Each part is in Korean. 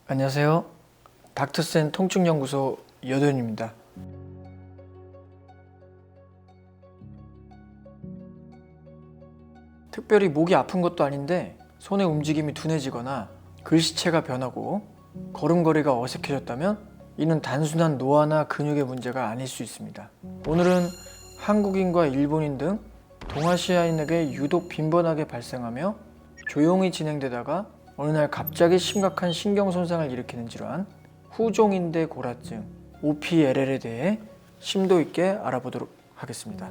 안녕하세요. 닥터센 통증연구소 여도현입니다. 특별히 목이 아픈 것도 아닌데 손의 움직임이 둔해지거나 글씨체가 변하고 걸음걸이가 어색해졌다면 이는 단순한 노화나 근육의 문제가 아닐 수 있습니다. 오늘은 한국인과 일본인 등 동아시아인에게 유독 빈번하게 발생하며 조용히 진행되다가 어느 날 갑자기 심각한 신경 손상을 일으키는 질환, 후종인대 골아증, OPLL에 대해 심도 있게 알아보도록 하겠습니다.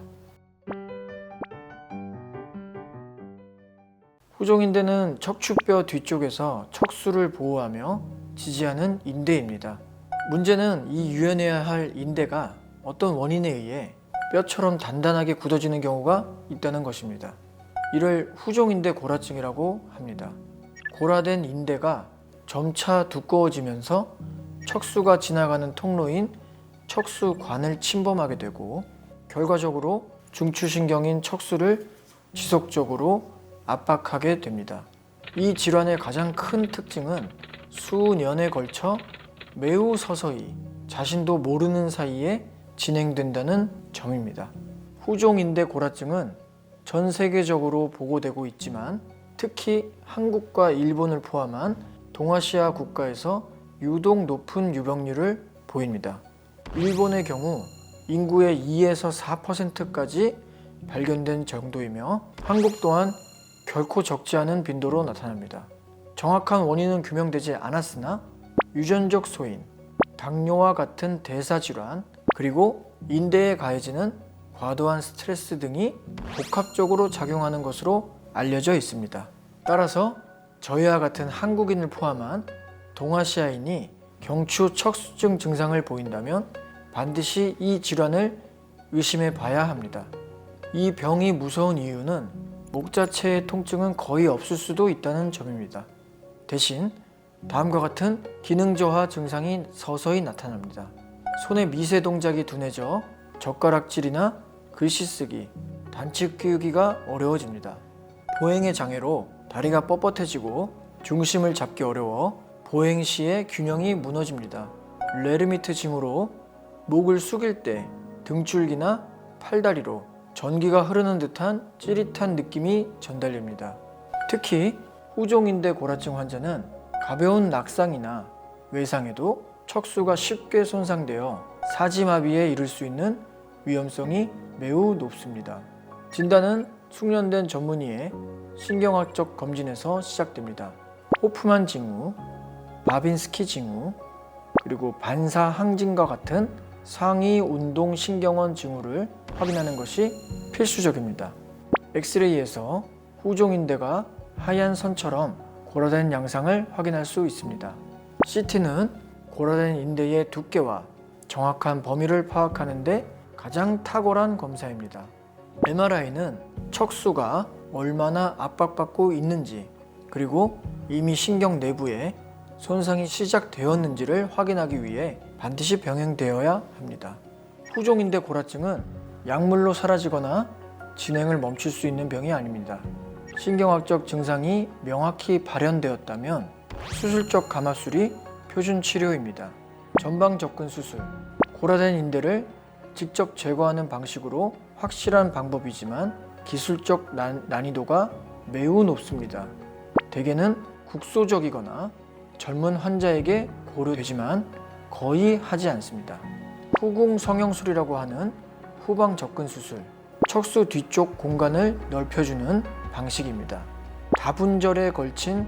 후종인대는 척추뼈 뒤쪽에서 척수를 보호하며 지지하는 인대입니다. 문제는 이 유연해야 할 인대가 어떤 원인에 의해 뼈처럼 단단하게 굳어지는 경우가 있다는 것입니다. 이를 후종인대 골아증이라고 합니다. 골아된 인대가 점차 두꺼워지면서 척수가 지나가는 통로인 척수관을 침범하게 되고 결과적으로 중추신경인 척수를 지속적으로 압박하게 됩니다. 이 질환의 가장 큰 특징은 수년에 걸쳐 매우 서서히 자신도 모르는 사이에 진행된다는 점입니다. 후종인대 골아증은 전 세계적으로 보고되고 있지만 특히 한국과 일본을 포함한 동아시아 국가에서 유독 높은 유병률을 보입니다. 일본의 경우 인구의 2에서 4%까지 발견된 정도이며 한국 또한 결코 적지 않은 빈도로 나타납니다. 정확한 원인은 규명되지 않았으나 유전적 소인, 당뇨와 같은 대사질환, 그리고 인대에 가해지는 과도한 스트레스 등이 복합적으로 작용하는 것으로 알려져 있습니다. 따라서 저희와 같은 한국인을 포함한 동아시아인이 경추 척수증 증상을 보인다면 반드시 이 질환을 의심해 봐야 합니다. 이 병이 무서운 이유는 목 자체의 통증은 거의 없을 수도 있다는 점입니다. 대신 다음과 같은 기능 저하 증상이 서서히 나타납니다. 손의 미세 동작이 둔해져 젓가락질이나 글씨 쓰기, 단축 키우기가 어려워집니다. 보행의 장애로 다리가 뻣뻣해지고 중심을 잡기 어려워 보행 시에 균형이 무너집니다. 레르미트 징후로 목을 숙일 때 등줄기나 팔다리로 전기가 흐르는 듯한 찌릿한 느낌이 전달됩니다. 특히 후종인대 골아증 환자는 가벼운 낙상이나 외상에도 척수가 쉽게 손상되어 사지마비에 이를 수 있는 위험성이 매우 높습니다. 진단은 숙련된 전문의의 신경학적 검진에서 시작됩니다. 호프만 징후, 바빈스키 징후, 그리고 반사 항진과 같은 상위 운동 신경원 징후를 확인하는 것이 필수적입니다. 엑스레이에서 후종인대가 하얀 선처럼 골아된 양상을 확인할 수 있습니다. CT는 골아된 인대의 두께와 정확한 범위를 파악하는 데 가장 탁월한 검사입니다. MRI는 척수가 얼마나 압박받고 있는지 그리고 이미 신경 내부에 손상이 시작되었는지를 확인하기 위해 반드시 병행되어야 합니다. 후종인대 골아증은 약물로 사라지거나 진행을 멈출 수 있는 병이 아닙니다. 신경학적 증상이 명확히 발현되었다면 수술적 감압술이 표준 치료입니다. 전방 접근 수술, 골아된 인대를 직접 제거하는 방식으로 확실한 방법이지만 기술적 난이도가 매우 높습니다. 대개는 국소적이거나 젊은 환자에게 고려되지만 거의 하지 않습니다. 후궁 성형술이라고 하는 후방 접근 수술, 척수 뒤쪽 공간을 넓혀주는 방식입니다. 다분절에 걸친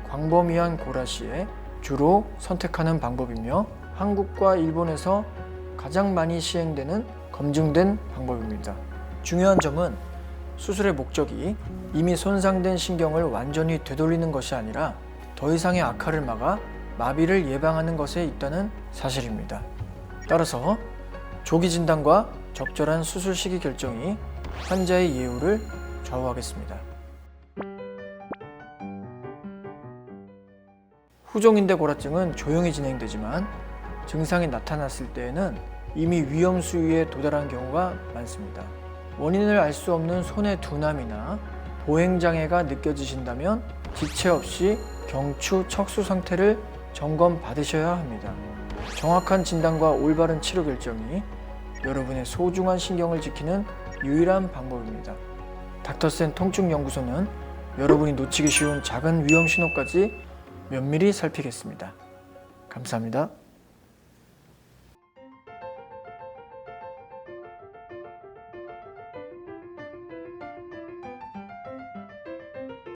광범위한 골아 시에 주로 선택하는 방법이며 한국과 일본에서 가장 많이 시행되는 검증된 방법입니다. 중요한 점은 수술의 목적이 이미 손상된 신경을 완전히 되돌리는 것이 아니라 더 이상의 악화를 막아 마비를 예방하는 것에 있다는 사실입니다. 따라서 조기 진단과 적절한 수술 시기 결정이 환자의 예후를 좌우하겠습니다. 후종인대 골아증은 조용히 진행되지만 증상이 나타났을 때에는 이미 위험 수위에 도달한 경우가 많습니다. 원인을 알 수 없는 손의 둔함이나 보행장애가 느껴지신다면 지체 없이 경추 척수 상태를 점검 받으셔야 합니다. 정확한 진단과 올바른 치료 결정이 여러분의 소중한 신경을 지키는 유일한 방법입니다. 닥터센 통증연구소는 여러분이 놓치기 쉬운 작은 위험 신호까지 면밀히 살피겠습니다. 감사합니다.